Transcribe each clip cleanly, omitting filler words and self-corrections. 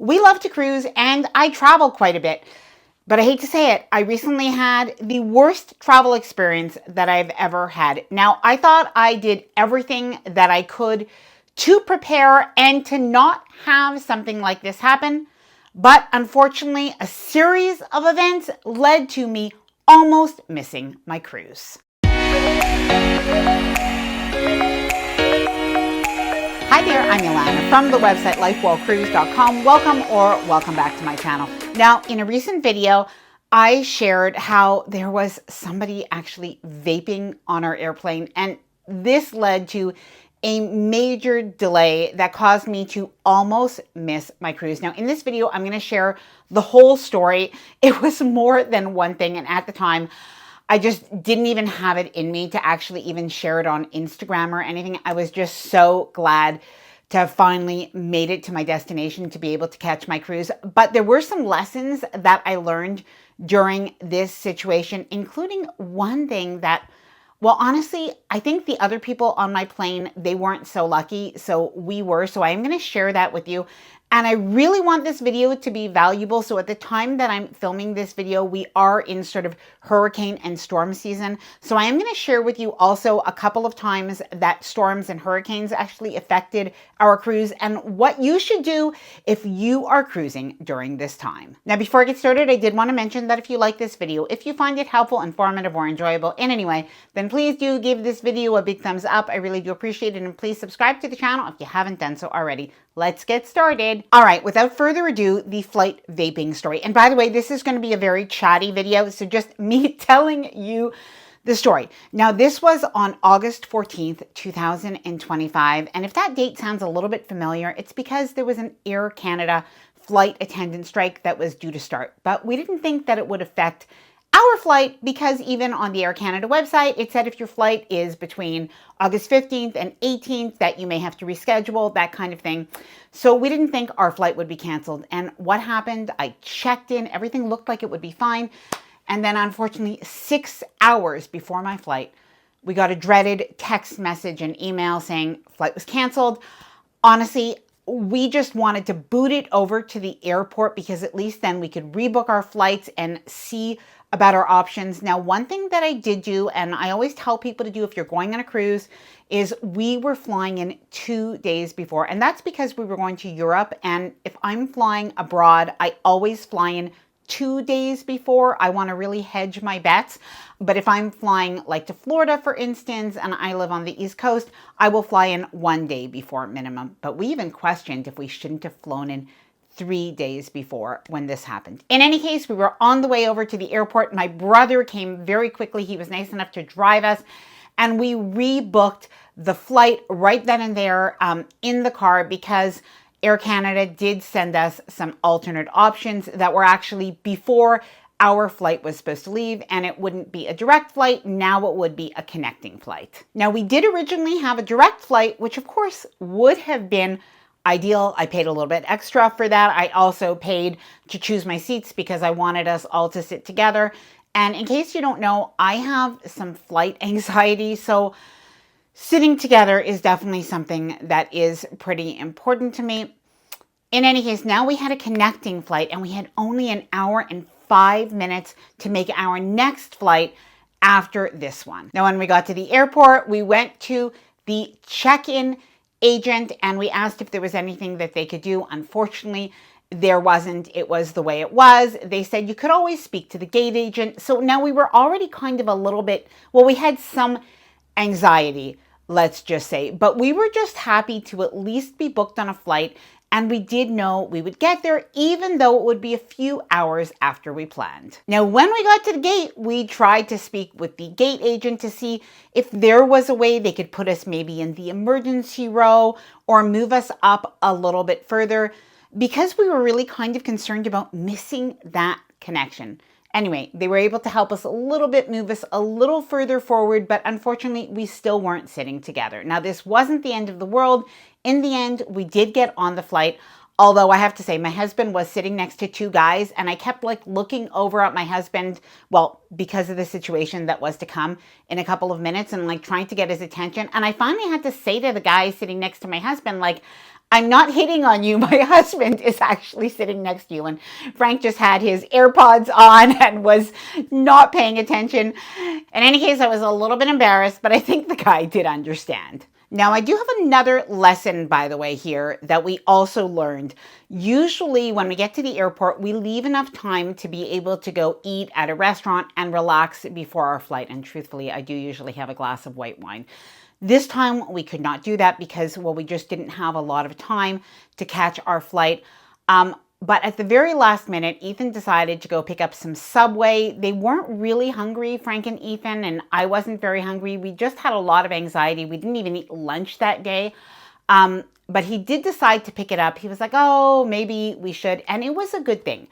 We love to cruise and I travel quite a bit, but I hate to say it, I recently had the worst travel experience that I've ever had. Now, I thought I did everything that I could to prepare and to not have something like this happen, but unfortunately, a series of events led to me almost missing my cruise. Hi there, I'm Ilana from the website lifewellcruise.com. Welcome back to my channel. Now, in a recent video, I shared how there was somebody actually vaping on our airplane, and this led to a major delay that caused me to almost miss my cruise. Now, in this video, I'm going to share the whole story. It was more than one thing, and at the time, I just didn't even have it in me to actually even share it on Instagram or anything. I was just so glad to have finally made it to my destination to be able to catch my cruise. But there were some lessons that I learned during this situation, including one thing that, well, honestly, I think the other people on my plane, they weren't so lucky. So we were. So I am going to share that with you. And I really want this video to be valuable. So at the time that I'm filming this video, we are in sort of hurricane and storm season. So I am going to share with you also a couple of times that storms and hurricanes actually affected our cruise and what you should do if you are cruising during this time. Now, before I get started, I did want to mention that if you like this video, if you find it helpful, informative, or enjoyable in any way, then please do give this video a big thumbs up. I really do appreciate it. And please subscribe to the channel if you haven't done so already. Let's get started. All right, without further ado, the flight vaping story. And by the way, this is going to be a very chatty video, so just me telling you the story. Now, this was on August 14th, 2025. And if that date sounds a little bit familiar, it's because there was an Air Canada flight attendant strike that was due to start. But we didn't think that it would affect our flight because even on the Air Canada website, it said if your flight is between August 15th and 18th that you may have to reschedule, that kind of thing. So we didn't think our flight would be canceled. And what happened? I checked in, everything looked like it would be fine. And then unfortunately, 6 hours before my flight, we got a dreaded text message and email saying flight was canceled. Honestly, we just wanted to boot it over to the airport because at least then we could rebook our flights and see about our options. Now, one thing that I did do, and I always tell people to do if you're going on a cruise, is we were flying in 2 days before. And that's because we were going to Europe. And if I'm flying abroad, I always fly in 2 days before. I want to really hedge my bets. But if I'm flying like to Florida, for instance, and I live on the East Coast, I will fly in 1 day before minimum. But we even questioned if we shouldn't have flown in 3 days before when this happened. In any case, we were on the way over to the airport. My brother came very quickly. He was nice enough to drive us, and we rebooked the flight right then and there in the car because Air Canada did send us some alternate options that were actually before our flight was supposed to leave, and it wouldn't be a direct flight. Now it would be a connecting flight. Now, we did originally have a direct flight, which of course would have been ideal. I paid a little bit extra for that. I also paid to choose my seats because I wanted us all to sit together. And in case you don't know, I have some flight anxiety. So sitting together is definitely something that is pretty important to me. In any case, now we had a connecting flight and we had only an hour and 5 minutes to make our next flight after this one. Now, when we got to the airport, we went to the check-in agent and we asked if there was anything that they could do. Unfortunately, there wasn't. It was the way it was. They said you could always speak to the gate agent. So now we were already kind of a little bit, well, we had some anxiety, let's just say, but we were just happy to at least be booked on a flight. And we did know we would get there, even though it would be a few hours after we planned. Now, when we got to the gate, we tried to speak with the gate agent to see if there was a way they could put us maybe in the emergency row or move us up a little bit further because we were really kind of concerned about missing that connection. Anyway, they were able to help us a little bit, move us a little further forward, but unfortunately, we still weren't sitting together. Now, this wasn't the end of the world. In the end, we did get on the flight, although I have to say my husband was sitting next to two guys and I kept like looking over at my husband, well, because of the situation that was to come in a couple of minutes and like trying to get his attention. And I finally had to say to the guy sitting next to my husband, like, I'm not hitting on you. My husband is actually sitting next to you, and Frank just had his AirPods on and was not paying attention. In any case, I was a little bit embarrassed, but I think the guy did understand. Now, I do have another lesson, by the way, here that we also learned. Usually when we get to the airport, we leave enough time to be able to go eat at a restaurant and relax before our flight. And truthfully, I do usually have a glass of white wine. This time we could not do that because, well, we just didn't have a lot of time to catch our flight. But at the very last minute, Ethan decided to go pick up some Subway. They weren't really hungry, Frank and Ethan, and I wasn't very hungry. We just had a lot of anxiety. We didn't even eat lunch that day. But he did decide to pick it up. He was like, oh, maybe we should. And it was a good thing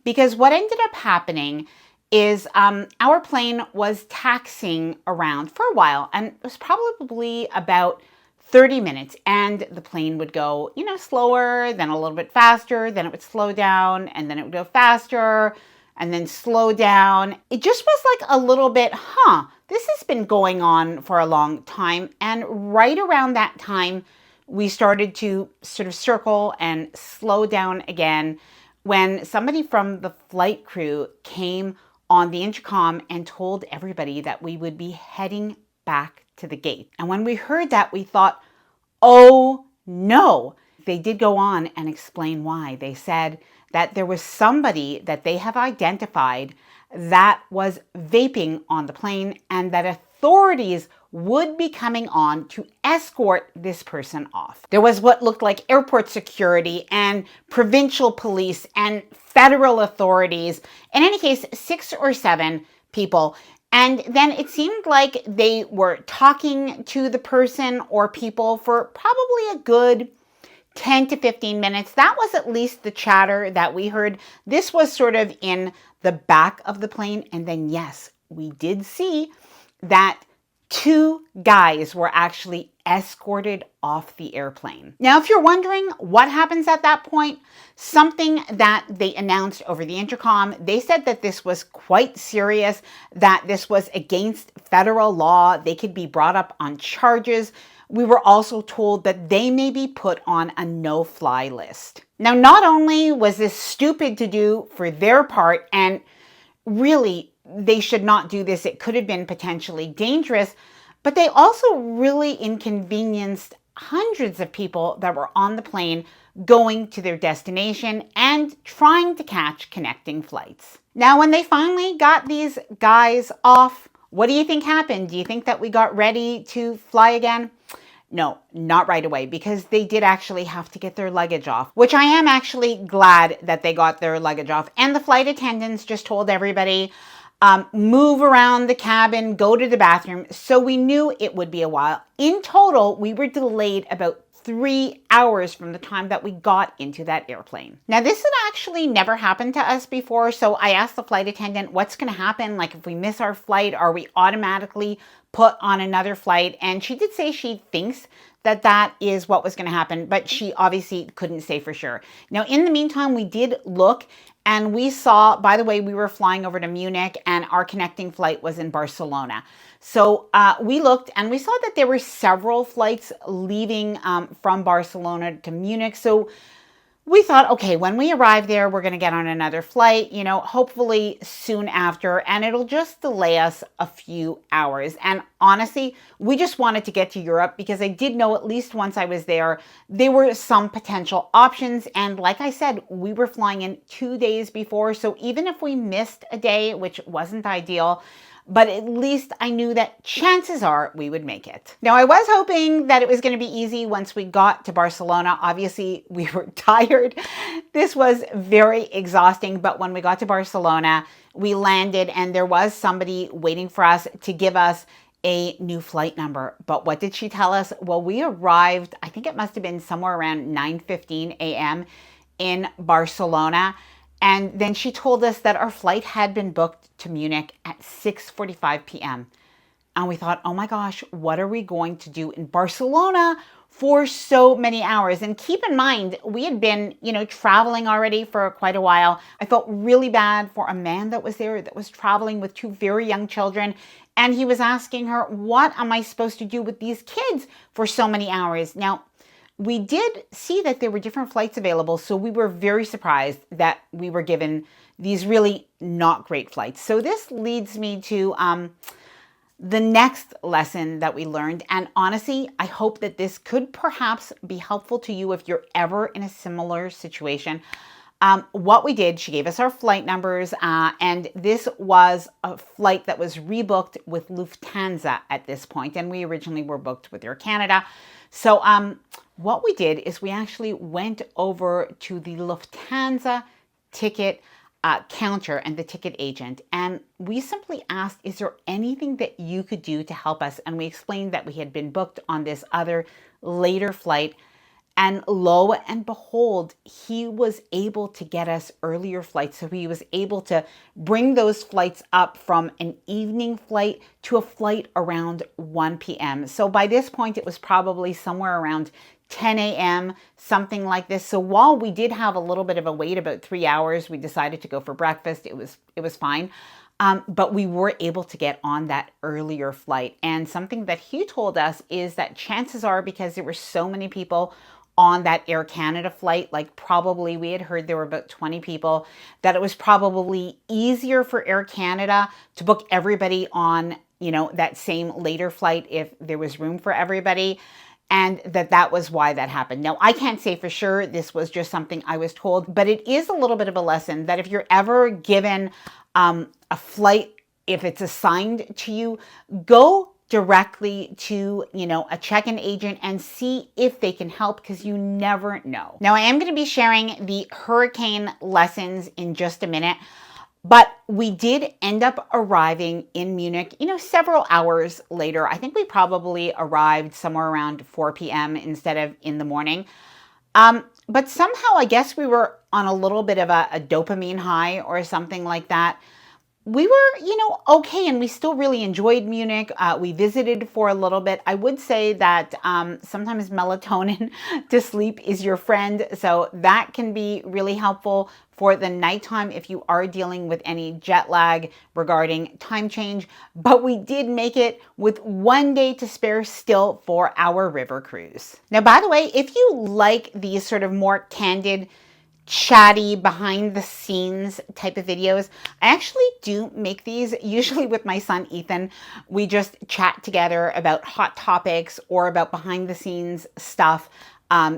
because what ended up happening is our plane was taxiing around for a while, and it was probably about 30 minutes, and the plane would go, slower, then a little bit faster, then it would slow down, and then it would go faster, and then slow down. It just was like a little bit, this has been going on for a long time. And right around that time, we started to sort of circle and slow down again when somebody from the flight crew came on the intercom and told everybody that we would be heading back to the gate. And when we heard that, we thought, oh no. They did go on and explain why. They said that there was somebody that they have identified that was vaping on the plane and that authorities would be coming on to escort this person off. There was what looked like airport security and provincial police and federal authorities. In any case, 6 or 7 people. And then it seemed like they were talking to the person or people for probably a good 10 to 15 minutes. That was at least the chatter that we heard. This was sort of in the back of the plane. And then, yes, we did see that 2 guys were actually escorted off the airplane. Now, if you're wondering what happens at that point, something that they announced over the intercom, they said that this was quite serious, that this was against federal law. They could be brought up on charges. We were also told that they may be put on a no-fly list. Now, not only was this stupid to do for their part, and really, they should not do this. It could have been potentially dangerous, but they also really inconvenienced hundreds of people that were on the plane going to their destination and trying to catch connecting flights. Now, when they finally got these guys off, what do you think happened? Do you think that we got ready to fly again? No, not right away, because they did actually have to get their luggage off, which I am actually glad that they got their luggage off. And the flight attendants just told everybody, move around the cabin, go to the bathroom. So we knew it would be a while. In total, we were delayed about 3 hours from the time that we got into that airplane. Now, this had actually never happened to us before. So I asked the flight attendant, what's going to happen? Like, if we miss our flight, are we automatically put on another flight? And she did say she thinks that that is what was going to happen, but she obviously couldn't say for sure. Now, in the meantime, we did look and we saw, by the way, we were flying over to Munich and our connecting flight was in Barcelona. So we looked and we saw that there were several flights leaving from Barcelona to Munich. So we thought, okay, when we arrive there, we're going to get on another flight, hopefully soon after, and it'll just delay us a few hours. And honestly, we just wanted to get to Europe because I did know, at least once I was there were some potential options. And like I said, we were flying in 2 days before. So even if we missed a day, which wasn't ideal, but at least I knew that chances are we would make it. Now, I was hoping that it was going to be easy once we got to Barcelona. Obviously, we were tired. This was very exhausting, but when we got to Barcelona, we landed and there was somebody waiting for us to give us a new flight number. But what did she tell us? Well, we arrived, I think it must have been somewhere around 9:15 a.m. in Barcelona. And then she told us that our flight had been booked to Munich at 6:45 p.m. And we thought, oh my gosh, what are we going to do in Barcelona for so many hours? And keep in mind, we had been, traveling already for quite a while. I felt really bad for a man that was there that was traveling with 2 very young children. And he was asking her, what am I supposed to do with these kids for so many hours? Now, we did see that there were different flights available, so we were very surprised that we were given these really not great flights. So this leads me to the next lesson that we learned. And honestly, I hope that this could perhaps be helpful to you if you're ever in a similar situation. What we did, she gave us our flight numbers, and this was a flight that was rebooked with Lufthansa at this point, and we originally were booked with Air Canada. So what we did is we actually went over to the Lufthansa ticket counter and the ticket agent, and we simply asked, is there anything that you could do to help us? And we explained that we had been booked on this other later flight, and lo and behold, he was able to get us earlier flights. So he was able to bring those flights up from an evening flight to a flight around 1 p.m. So by this point, it was probably somewhere around 10 a.m., something like this. So while we did have a little bit of a wait, about 3 hours, we decided to go for breakfast. It was fine. But we were able to get on that earlier flight. And something that he told us is that chances are, because there were so many people on that Air Canada flight, like probably we had heard there were about 20 people, that it was probably easier for Air Canada to book everybody on, that same later flight if there was room for everybody. And that was why that happened. Now, I can't say for sure, this was just something I was told, but it is a little bit of a lesson that if you're ever given a flight, if it's assigned to you, go directly to, a check-in agent and see if they can help, because you never know. Now, I am going to be sharing the hurricane lessons in just a minute, but we did end up arriving in Munich, several hours later. I think we probably arrived somewhere around 4 p.m. instead of in the morning. But somehow I guess we were on a little bit of a dopamine high or something like that. We were, okay, and we still really enjoyed Munich. We visited for a little bit. I would say that sometimes melatonin to sleep is your friend, so that can be really helpful for the nighttime if you are dealing with any jet lag regarding time change. But we did make it with 1 day to spare still for our river cruise. Now, by the way, if you like these sort of more candid, chatty, behind the scenes type of videos, I actually do make these usually with my son Ethan. We just chat together about hot topics or about behind the scenes stuff,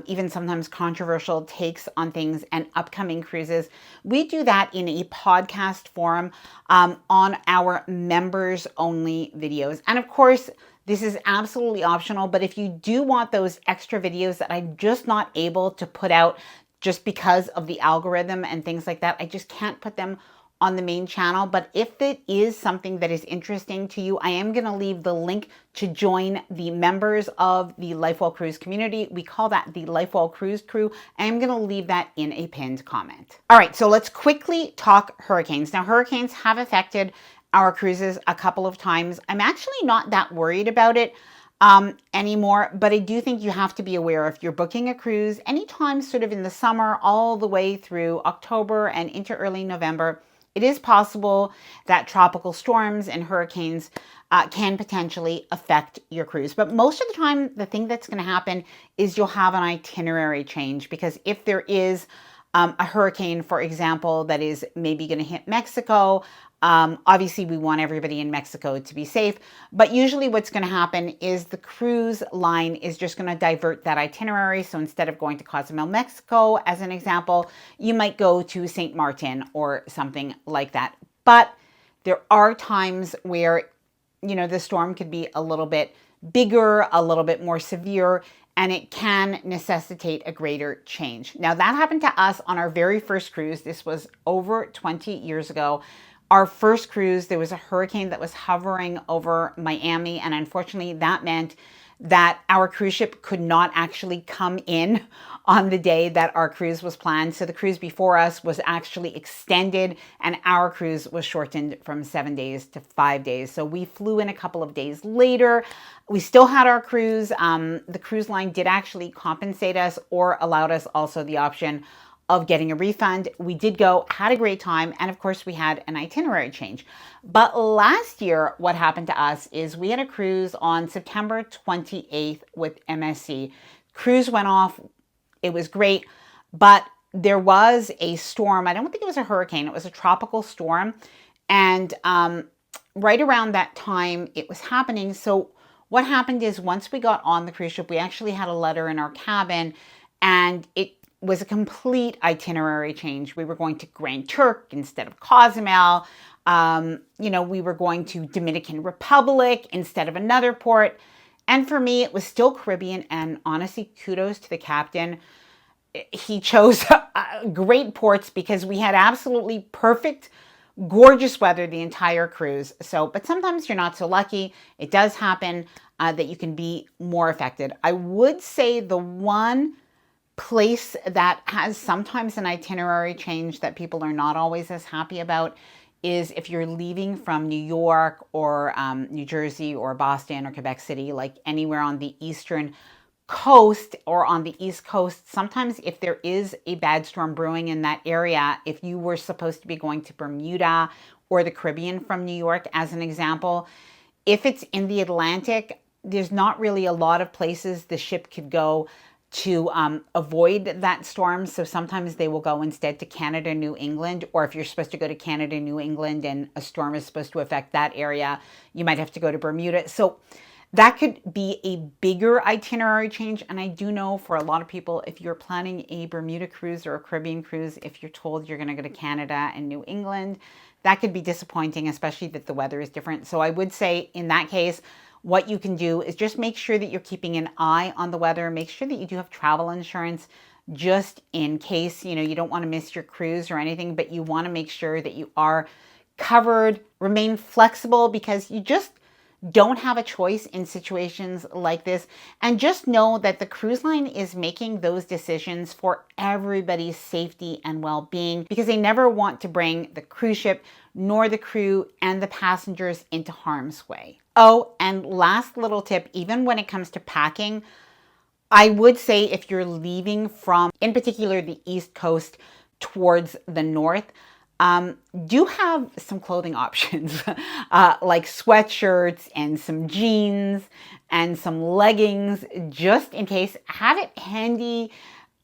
even sometimes controversial takes on things and upcoming cruises. We do that in a podcast form on our members only videos. And of course, this is absolutely optional, but if you do want those extra videos that I'm just not able to put out just because of the algorithm and things like that, I just can't put them on the main channel. But if it is something that is interesting to you, I am going to leave the link to join the members of the LifeWell Cruise community. We call that the LifeWell Cruise crew. I am going to leave that in a pinned comment. All right, so let's quickly talk hurricanes. Now, hurricanes have affected our cruises a couple of times. I'm actually not that worried about it anymore, but I do think you have to be aware if you're booking a cruise anytime sort of in the summer all the way through October and into early November, it is possible that tropical storms and hurricanes can potentially affect your cruise. But most of the time, the thing that's going to happen is you'll have an itinerary change, because if there is a hurricane, for example, that is maybe going to hit Mexico, obviously we want everybody in Mexico to be safe, but usually what's going to happen is the cruise line is just going to divert that itinerary. So instead of going to Cozumel, Mexico, as an example, you might go to St. Martin or something like that. But there are times where, the storm could be a little bit bigger, a little bit more severe, and it can necessitate a greater change. Now, that happened to us on our very first cruise. This was over 20 years ago. Our first cruise, there was a hurricane that was hovering over Miami, and unfortunately that meant that our cruise ship could not actually come in on the day that our cruise was planned. So the cruise before us was actually extended, and our cruise was shortened from 7 days to 5 days. So we flew in a couple of days later. We still had our cruise. The cruise line did actually compensate us or allowed us also the option of getting a refund. We did go, had a great time, and of course we had an itinerary change. But last year, what happened to us is we had a cruise on September 28th with MSC. Cruise went off. It was great, but there was a storm. I don't think it was a hurricane. It was a tropical storm. And right around that time it was happening. So what happened is once we got on the cruise ship, we actually had a letter in our cabin, and it was a complete itinerary change. We were going to Grand Turk instead of Cozumel. We were going to Dominican Republic instead of another port. And for me, it was still Caribbean. And honestly, kudos to the captain. He chose great ports because we had absolutely perfect, gorgeous weather the entire cruise. But sometimes you're not so lucky. It does happen that you can be more affected. I would say the one place that has sometimes an itinerary change that people are not always as happy about is if you're leaving from New York or New Jersey or Boston or Quebec City, like anywhere on the eastern coast or on the East Coast. Sometimes if there is a bad storm brewing in that area, if you were supposed to be going to Bermuda or the Caribbean from New York, as an example, if it's in the Atlantic, there's not really a lot of places the ship could go to avoid that storm. So sometimes they will go instead to Canada, New England, or if you're supposed to go to Canada, New England, and a storm is supposed to affect that area, you might have to go to Bermuda. So that could be a bigger itinerary change. And I do know for a lot of people, if you're planning a Bermuda cruise or a Caribbean cruise, if you're told you're going to go to Canada and New England, that could be disappointing, especially that the weather is different. So I would say in that case, what you can do is just make sure that you're keeping an eye on the weather. Make sure that you do have travel insurance just in case, you don't want to miss your cruise or anything, but you want to make sure that you are covered. Remain flexible because you just don't have a choice in situations like this. And just know that the cruise line is making those decisions for everybody's safety and well-being because they never want to bring the cruise ship nor the crew and the passengers into harm's way. Oh, and last little tip, even when it comes to packing, I would say if you're leaving from, in particular, the East Coast towards the north, do have some clothing options like sweatshirts and some jeans and some leggings just in case. Have it handy,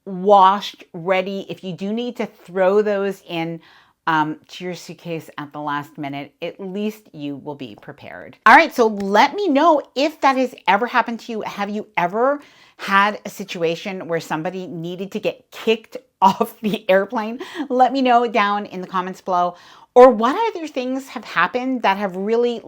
washed, ready. If you do need to throw those in to your suitcase at the last minute, at least you will be prepared. All right, so let me know if that has ever happened to you. Have you ever had a situation where somebody needed to get kicked off the airplane? Let me know down in the comments below. Or what other things have happened that have really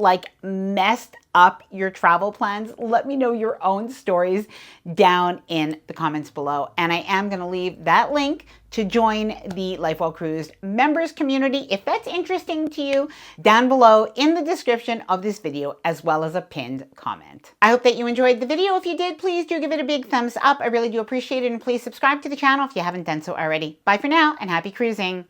messed up your travel plans? Let me know your own stories down in the comments below. And I am going to leave that link to join the Life Well Cruised members community, if that's interesting to you, down below in the description of this video, as well as a pinned comment. I hope that you enjoyed the video. If you did, please do give it a big thumbs up. I really do appreciate it. And please subscribe to the channel if you haven't done so already. Bye for now and happy cruising.